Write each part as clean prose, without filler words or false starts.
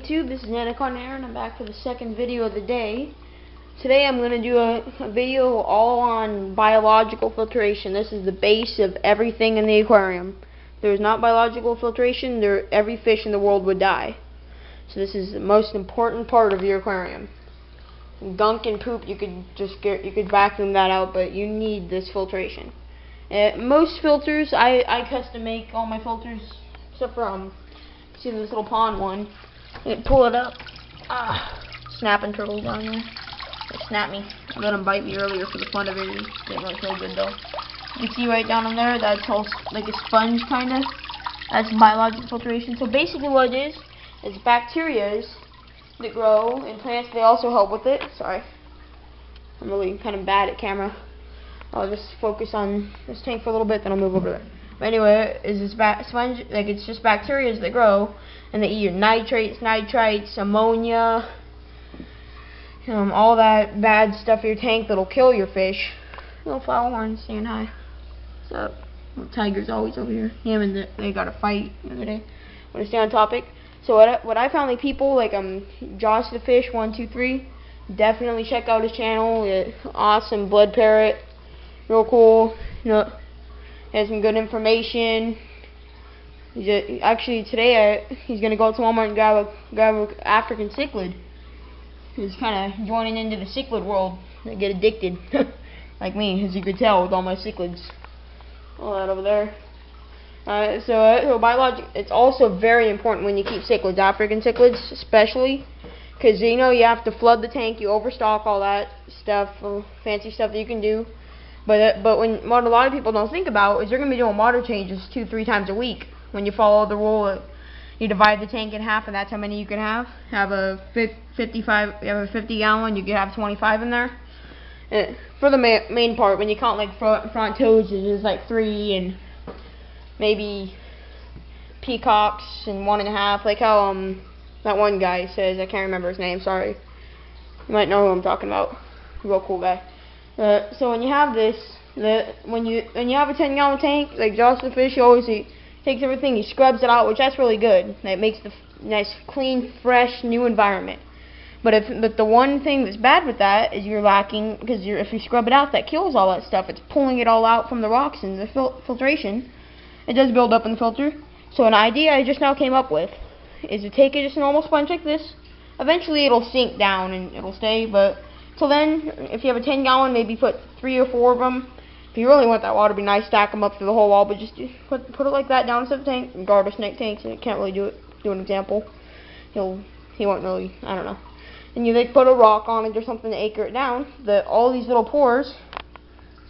YouTube? This is Anaconda Aaron. I'm back for the second video of the day. Today I'm going to do a video all on biological filtration. This is the base of everything in the aquarium. If there's not biological filtration, every fish in the world would die. So this is the most important part of your aquarium. Gunk and poop, you could vacuum that out, but you need this filtration. Most filters, I custom make all my filters, except for see this little pond one. Pull it up. Snapping turtles down there. They snapped me. I let them bite me earlier for the fun of it. It didn't really feel good though. You can see right down in there, that's all like a sponge kinda. That's biological filtration. So basically what it is bacteria that grow in plants. They also help with it. Sorry. I'm really kind of bad at camera. I'll just focus on this tank for a little bit, then I'll move over there. But anyway, is this sponge, like it's just bacteria that grow, and they eat your nitrates, nitrites, ammonia, all that bad stuff in your tank that'll kill your fish. Little flower horn saying hi. What's up? Little tiger's always over here. Him and they got a fight the other day. Want to stay on topic? So what I found, like people like Josh the Fish 123, definitely check out his channel. Awesome blood parrot, real cool. Has some good information. Actually today he's gonna go to Walmart and grab a African cichlid. He's kind of joining into the cichlid world. They get addicted, like me, as you could tell with all my cichlids. All that over there. So biologic. It's also very important when you keep cichlids, African cichlids especially, because you have to flood the tank. You overstock all that stuff, fancy stuff that you can do. But what a lot of people don't think about is you're going to be doing water changes 2-3 times a week. When you follow the rule, you divide the tank in half, and that's how many you can have. Have a 55. You have a 50 gallon. You can have 25 in there. For the main part, when you count like front toes, it's like 3, and maybe peacocks and 1.5. Like how that one guy says. I can't remember his name. Sorry. You might know who I'm talking about. Real cool guy. So when you have this, when you have a 10-gallon tank, like Josh the Fish, he takes everything, he scrubs it out, which that's really good. It makes the nice, clean, fresh, new environment. But the one thing that's bad with that is you're lacking, because if you scrub it out, that kills all that stuff. It's pulling it all out from the rocks and the filtration. It does build up in the filter. So an idea I just now came up with is to take just a normal sponge like this. Eventually it'll sink down and it'll stay, but till then, if you have a 10-gallon, maybe put 3 or 4 of them. If you really want that water to be nice, stack them up through the whole wall, but just put it like that down inside the tank. And guard a snake tank, so you can't really do an example. He won't really, I don't know. And you put a rock on it or something to anchor it down. All these little pores,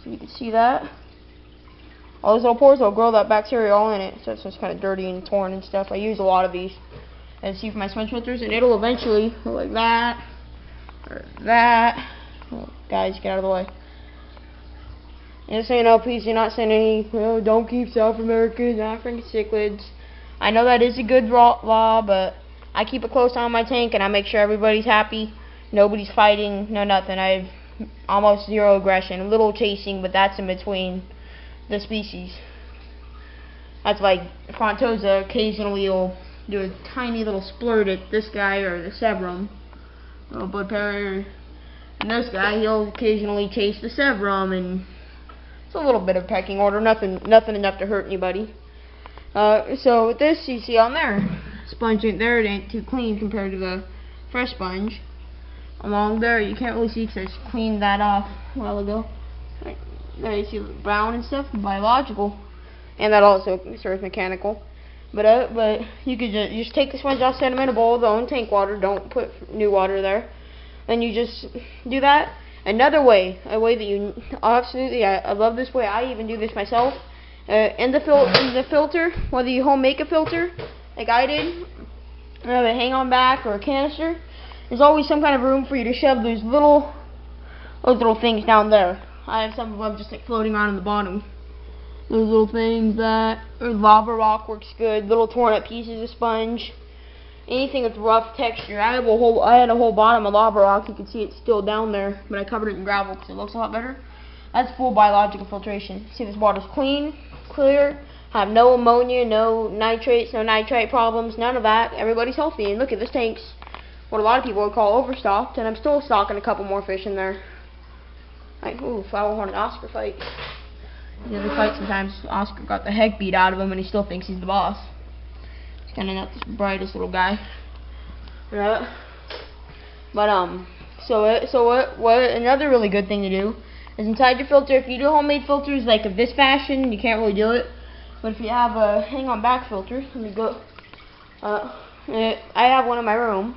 so you can see that. All these little pores will grow that bacteria all in it, so it's just kind of dirty and torn and stuff. I use a lot of these, as you see for my sponge filters, and it'll eventually go like that. Or that. Oh, guys, get out of the way. And just so you know, please do not send any, don't keep South American African cichlids. I know that is a good law, but I keep a close eye on my tank and I make sure everybody's happy. Nobody's fighting, no nothing. I have almost zero aggression. A little chasing, but that's in between the species. That's like Frontosa occasionally will do a tiny little splurt at this guy or the Severum. Blood parrot, and this guy, he'll occasionally chase the Severum, and it's a little bit of pecking order, nothing enough to hurt anybody. So with this, you see on there, sponge ain't there, it ain't too clean compared to the fresh sponge. Along there, you can't really see because I cleaned that off a while ago. Right there, you see the brown and stuff, biological, and that also serves mechanical. But you could just take the sponge off, set them in a bowl of their own tank water. Don't put new water there. And you just do that. Another way, a way that you absolutely, I love this way. I even do this myself. In the filter, whether you home make a filter, like I did, have a hang-on back or a canister. There's always some kind of room for you to shove those little things down there. I have some of them just like floating around in the bottom. Those little things or lava rock works good. Little torn up pieces of sponge. Anything with rough texture. I had a whole bottom of lava rock. You can see it's still down there, but I covered it in gravel because it looks a lot better. That's full biological filtration. See, this water's clean, clear, have no ammonia, no nitrates, no nitrite problems, none of that. Everybody's healthy. And look at this tank's what a lot of people would call overstocked, and I'm still stocking a couple more fish in there. Like, ooh, flowerhorn and Oscar fight. The other fight, sometimes Oscar got the heck beat out of him, and he still thinks he's the boss. He's kind of not the brightest little guy. Right? But what another really good thing to do is inside your filter. If you do homemade filters like of this fashion, you can't really do it. But if you have a hang-on back filter, let me go. I have one in my room.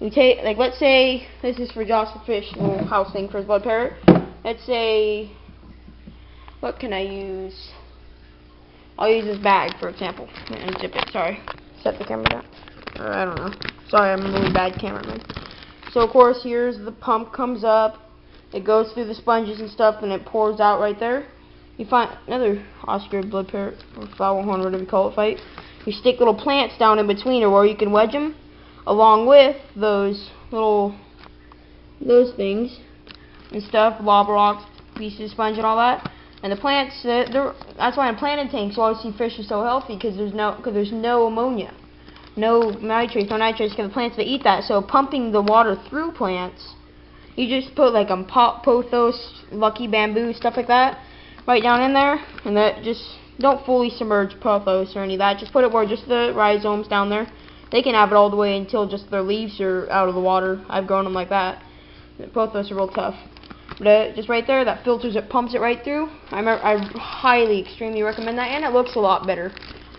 You take, like, let's say this is for Josh the fish, little house thing for his blood parrot. Let's say, what can I use? I'll use this bag for example. Unzip it. Sorry, set the camera down. I don't know. Sorry, I'm a really bad cameraman. So of course, here's the pump comes up. It goes through the sponges and stuff, and it pours out right there. You find another Oscar blood parrot or flowerhorn, whatever you call it, fight. You stick little plants down in between, or where you can wedge them, along with those things and stuff, lava rocks, pieces of sponge, and all that. And the plants, that's why in planted tanks you always see fish are so healthy, because there's no ammonia, no nitrates, because the plants they eat that. So pumping the water through plants, you just put like pothos, lucky bamboo, stuff like that, right down in there, and that just don't fully submerge pothos or any of that. Just put it where just the rhizomes down there. They can have it all the way until just their leaves are out of the water. I've grown them like that. The pothos are real tough. But just right there, that filters it, pumps it right through. I highly, extremely recommend that, and it looks a lot better.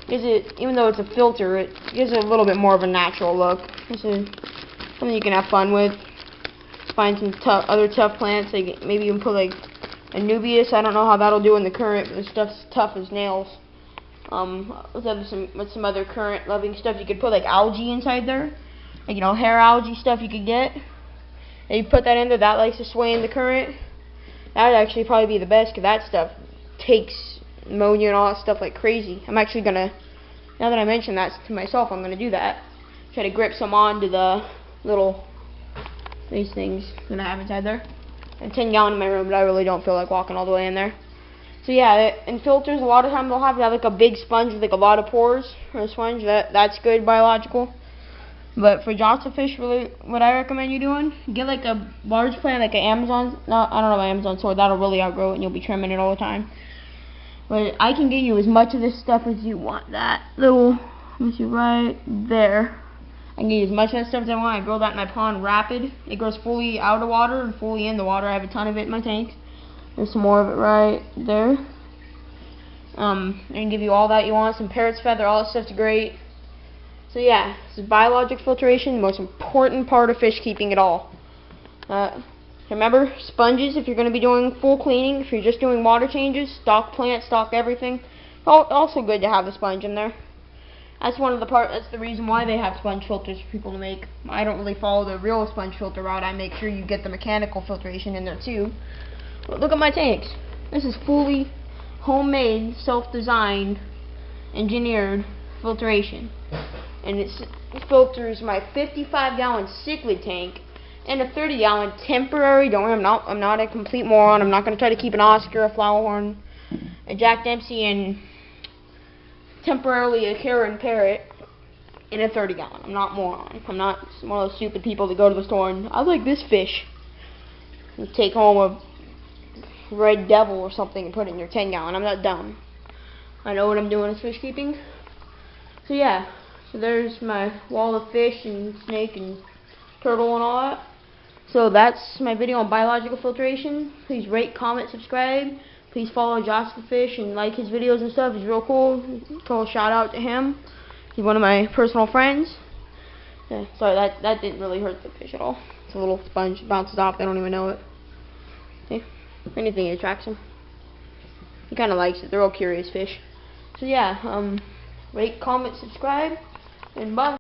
Even though it's a filter, it gives it a little bit more of a natural look. This is something you can have fun with. Find some other tough plants. Like maybe you can put like a Nubius. I don't know how that'll do in the current, but the stuff's tough as nails. With some other current loving stuff, you could put like algae inside there, like, you know, hair algae stuff you could get. And you put that in there, that likes to sway in the current. That would actually probably be the best, because that stuff takes ammonia and all that stuff like crazy. I'm actually gonna, now that I mention that to myself, I'm gonna do that. Try to grip some onto the these things that I have inside there. A 10-gallon in my room, but I really don't feel like walking all the way in there. So yeah, in filters, a lot of times they'll have like a big sponge with like a lot of pores, or a sponge. That's good, biological. But for Johnson fish, really, what I recommend you doing, get like a large plant, like an Amazon. No, I don't know about Amazon sword. That'll really outgrow it, and you'll be trimming it all the time. But I can get you as much of this stuff as you want. That little, let me see, right there. I can get you as much of that stuff as I want. I grow that in my pond rapid. It grows fully out of water and fully in the water. I have a ton of it in my tanks. There's some more of it right there. I can give you all that you want. Some parrot's feather, all that stuff's great. So yeah, this is biologic filtration, the most important part of fish keeping at all. Remember, sponges, if you're going to be doing full cleaning, if you're just doing water changes, stock plants, stock everything. Also good to have the sponge in there. That's the reason why they have sponge filters for people to make. I don't really follow the real sponge filter route. I make sure you get the mechanical filtration in there too. But look at my tanks. This is fully homemade, self-designed, engineered filtration. And it filters my 55-gallon cichlid tank and a 30-gallon temporary. Don't worry, I'm not a complete moron. I'm not going to try to keep an Oscar, a flowerhorn, a Jack Dempsey, and temporarily a Karen parrot in a 30-gallon. I'm not moron. I'm not one of those stupid people that go to the store and I like this fish and take home a red devil or something and put it in your 10-gallon. I'm not dumb. I know what I'm doing as fish keeping. So yeah. So there's my wall of fish and snake and turtle and all that. So that's my video on biological filtration. Please rate, comment, subscribe. Please follow Josh the Fish and like his videos and stuff. He's real cool. Cool shout out to him. He's one of my personal friends. Yeah, sorry, that didn't really hurt the fish at all. It's a little sponge, bounces off. They don't even know it. See? Anything attracts him. He kind of likes it. They're all curious fish. So yeah, rate, comment, subscribe. And bye.